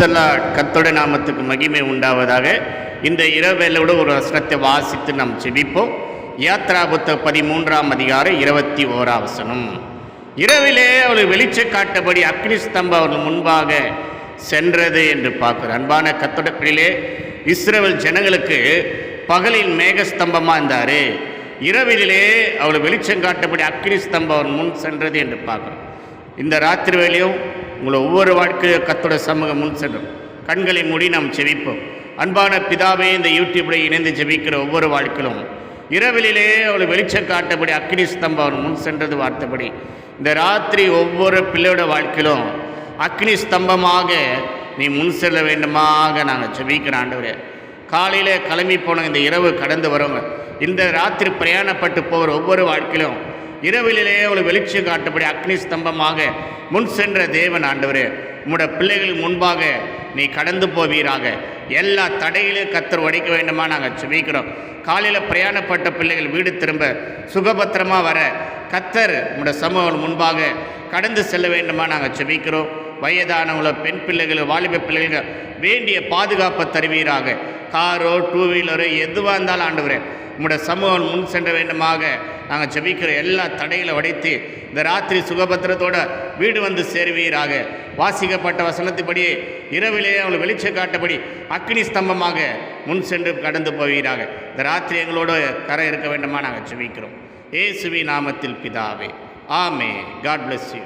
பிரைசலா கர்த்தருடைய நாமத்துக்கு மகிமை உண்டாவதாக. இந்த இரவேளோடு ஒரு வசனத்தை வாசித்து நாம் ஜெபிப்போம். யாத்ரா புத்தகம் 13ஆம் அதிகாரம் 21ஆம் வசனம். இரவிலே அவள் வெளிச்ச காட்டபடி அக்னி ஸ்தம்பம் அவர்கள் முன்பாக சென்றது என்று பார்க்கிறோம். அன்பான கர்த்தருடைய பிள்ளைகளே, இஸ்ரவேல் ஜனங்களுக்கு பகலில் மேகஸ்தம்பமாக இருந்தார், இரவிலே அவள் வெளிச்சம் காட்டபடி அக்னி ஸ்தம்பம் அவர் முன் சென்றது என்று பார்க்கிறோம். இந்த ராத்திரி வேளையும் உங்களை ஒவ்வொரு வாழ்க்கையும் கர்த்தருடைய சமூகம் முன் செல்லும். கண்களை மூடி நாம் ஜெபிப்போம். அன்பான பிதாவே, இந்த யூடியூப்பில் இணைந்து ஜெபிக்கிற ஒவ்வொரு வாழ்க்கையிலும் இரவிலே அவள் வெளிச்சம் காட்டபடி அக்னி ஸ்தம்பம் அவர் முன் சென்றது வார்த்தைப்படி இந்த ராத்திரி ஒவ்வொரு பிள்ளையோட வாழ்க்கையிலும் அக்னி ஸ்தம்பமாக நீ முன் செல்ல வேண்டுமாக நாங்கள் ஜெபிக்கிற ஆண்டவரே. காலையில் கிளம்பி போன இந்த இரவு கடந்து வரவங்க, இந்த ராத்திரி பிரயாணப்பட்டு போகிற ஒவ்வொரு வாழ்க்கையிலும் இரவிலே அவளை வெளிச்சம் காட்டபடி அக்னி ஸ்தம்பமாக முன் சென்ற தேவன் ஆண்டவரே, உம்முடைய பிள்ளைகளுக்கு முன்பாக நீ கடந்து போவீராக. எல்லா தடையிலும் கர்த்தர் உடைக்க வேண்டுமா நாங்கள் ஜெபிக்கிறோம். காலையில் பிரயாணப்பட்ட பிள்ளைகள் வீடு திரும்ப சுகபத்திரமாக வர கர்த்தர் உம்முடைய சமூகம் முன்பாக கடந்து செல்ல வேண்டுமா நாங்கள் ஜெபிக்கிறோம். வயதானவங்கள பெண் பிள்ளைகள் வாலிப பிள்ளைகள் வேண்டிய பாதுகாப்பை தருவீராக. காரோ டூ வீலரோ எதுவாக இருந்தாலும் ஆண்டவரே, உம்முடைய சமூகம் முன் சென்ற வேண்டுமாக நாங்கள் ஜெபிக்கிற எல்லா தடைகளை உடைத்து இந்த ராத்திரி சுகபத்திரத்தோட வீடு வந்து சேருவீராக. வாசிக்கப்பட்ட வசனத்தின்படியே இரவிலே அவளை வெளிச்சம் காட்டபடி அக்னி ஸ்தம்பமாக முன் சென்று கடந்து போவீராக. இந்த ராத்திரி எங்களோட கரை இருக்க வேண்டுமா நாங்கள் ஜெபிக்கிறோம். இயேசுவின் நாமத்தில் பிதாவே, ஆமென். God bless you.